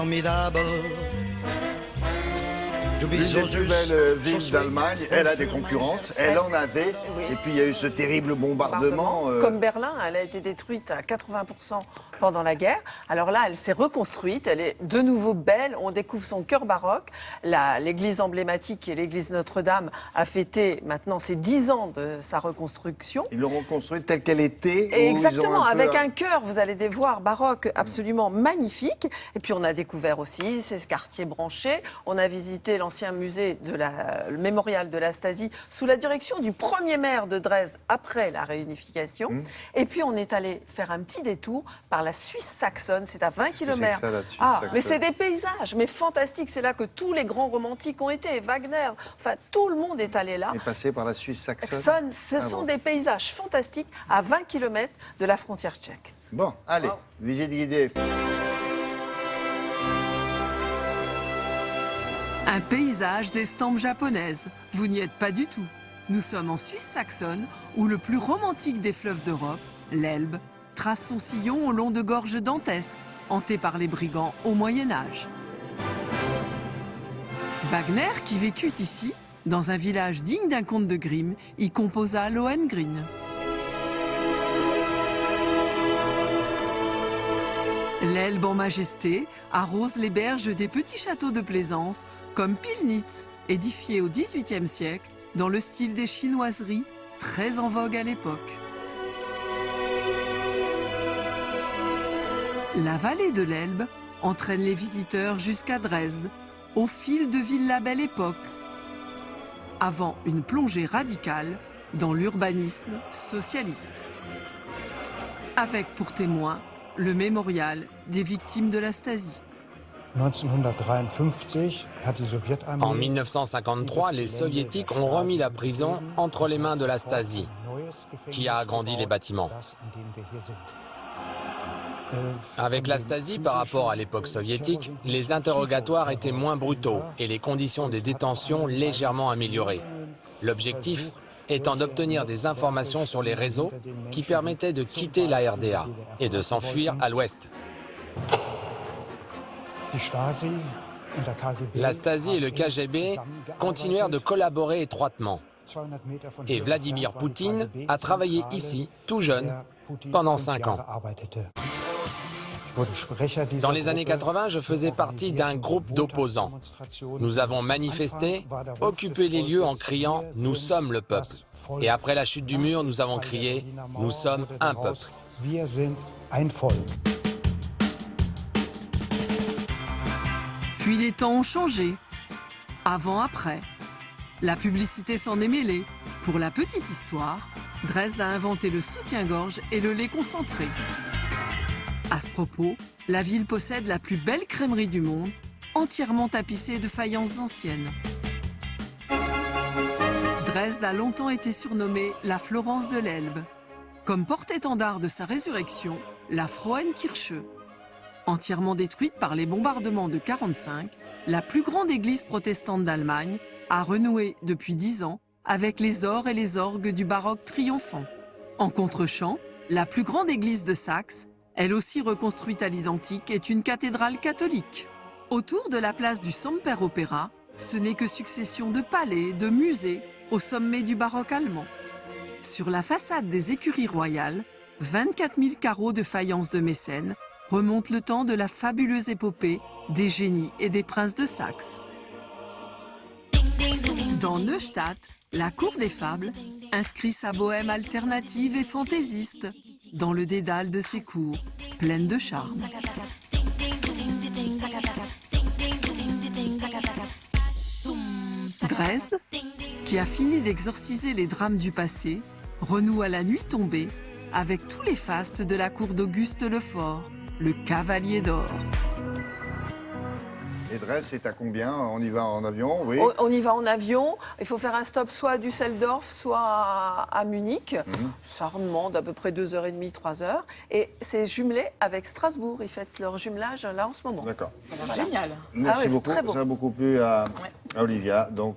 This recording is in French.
formidable. L'une des plus belles villes d'Allemagne, elle a des concurrentes, elle en avait, et puis il y a eu ce terrible bombardement. Comme Berlin, elle a été détruite à 80% pendant la guerre. Alors là, elle s'est reconstruite, elle est de nouveau belle, on découvre son cœur baroque. L'église emblématique, qui est l'église Notre-Dame, a fêté maintenant ses 10 ans de sa reconstruction. Ils l'ont reconstruite telle qu'elle était. Et exactement, avec un cœur, vous allez voir, baroque absolument magnifique. Et puis on a découvert aussi ces quartiers branchés. On a visité l'ancien musée le mémorial de la Stasi sous la direction du premier maire de Dresde après la réunification. Et puis on est allé faire un petit détour par la Suisse saxonne, c'est à 20 km. Mais c'est des paysages, mais fantastiques. C'est là que tous les grands romantiques ont été. Wagner, enfin tout le monde est allé là. Et passé par la Suisse saxonne. Ce sont des paysages fantastiques à 20 km de la frontière tchèque. Bon, allez, visite guidée. Un paysage d'estampes japonaises. Vous n'y êtes pas du tout. Nous sommes en Suisse saxonne, où le plus romantique des fleuves d'Europe, l'Elbe, trace son sillon au long de gorges dantesques, hantées par les brigands au Moyen-Âge. Wagner, qui vécut ici, dans un village digne d'un conte de Grimm, y composa Lohengrin. L'Elbe en majesté arrose les berges des petits châteaux de plaisance comme Pillnitz, édifiés au XVIIIe siècle dans le style des chinoiseries, très en vogue à l'époque. La vallée de l'Elbe entraîne les visiteurs jusqu'à Dresde, au fil de villas Belle Époque, avant une plongée radicale dans l'urbanisme socialiste. Avec pour témoin le mémorial des victimes de la Stasi. En 1953, les Soviétiques ont remis la prison entre les mains de la Stasi, qui a agrandi les bâtiments. Avec la Stasi, par rapport à l'époque soviétique, les interrogatoires étaient moins brutaux et les conditions de détention légèrement améliorées. L'objectif étant d'obtenir des informations sur les réseaux qui permettaient de quitter la RDA et de s'enfuir à l'ouest. La Stasi et le KGB continuèrent de collaborer étroitement. Et Vladimir Poutine a travaillé ici, tout jeune, pendant 5 ans. Dans les années 80, je faisais partie d'un groupe d'opposants. Nous avons manifesté, occupé les lieux en criant « Nous sommes le peuple ». Et après la chute du mur, nous avons crié « Nous sommes un peuple ». Puis les temps ont changé. Avant, après. La publicité s'en est mêlée. Pour la petite histoire, Dresde a inventé le soutien-gorge et le lait concentré. À ce propos, la ville possède la plus belle crèmerie du monde, entièrement tapissée de faïences anciennes. Dresde a longtemps été surnommée la Florence de l'Elbe, comme porte-étendard de sa résurrection, la Frauenkirche. Entièrement détruite par les bombardements de 1945, la plus grande église protestante d'Allemagne a renoué depuis 10 ans avec les ors et les orgues du baroque triomphant. En contre-champ, la plus grande église de Saxe, elle aussi reconstruite à l'identique, est une cathédrale catholique. Autour de la place du Semperopera, ce n'est que succession de palais, de musées, au sommet du baroque allemand. Sur la façade des écuries royales, 24 000 carreaux de faïence de Mécène remontent le temps de la fabuleuse épopée des génies et des princes de Saxe. Dans Neustadt, la cour des fables inscrit sa bohème alternative et fantaisiste dans le dédale de ses cours, pleines de charme. Dresde, qui a fini d'exorciser les drames du passé, renoue à la nuit tombée avec tous les fastes de la cour d'Auguste Lefort, le cavalier d'or. Et Dresde, c'est à combien? On y va en avion, oui. On y va en avion. Il faut faire un stop soit à Düsseldorf, soit à Munich. Ça demande à peu près 2h30, 3h. Et c'est jumelé avec Strasbourg. Ils fêtent leur jumelage là en ce moment. D'accord. Génial. Merci beaucoup. Très beau. Ça a beaucoup plu à Olivia. Donc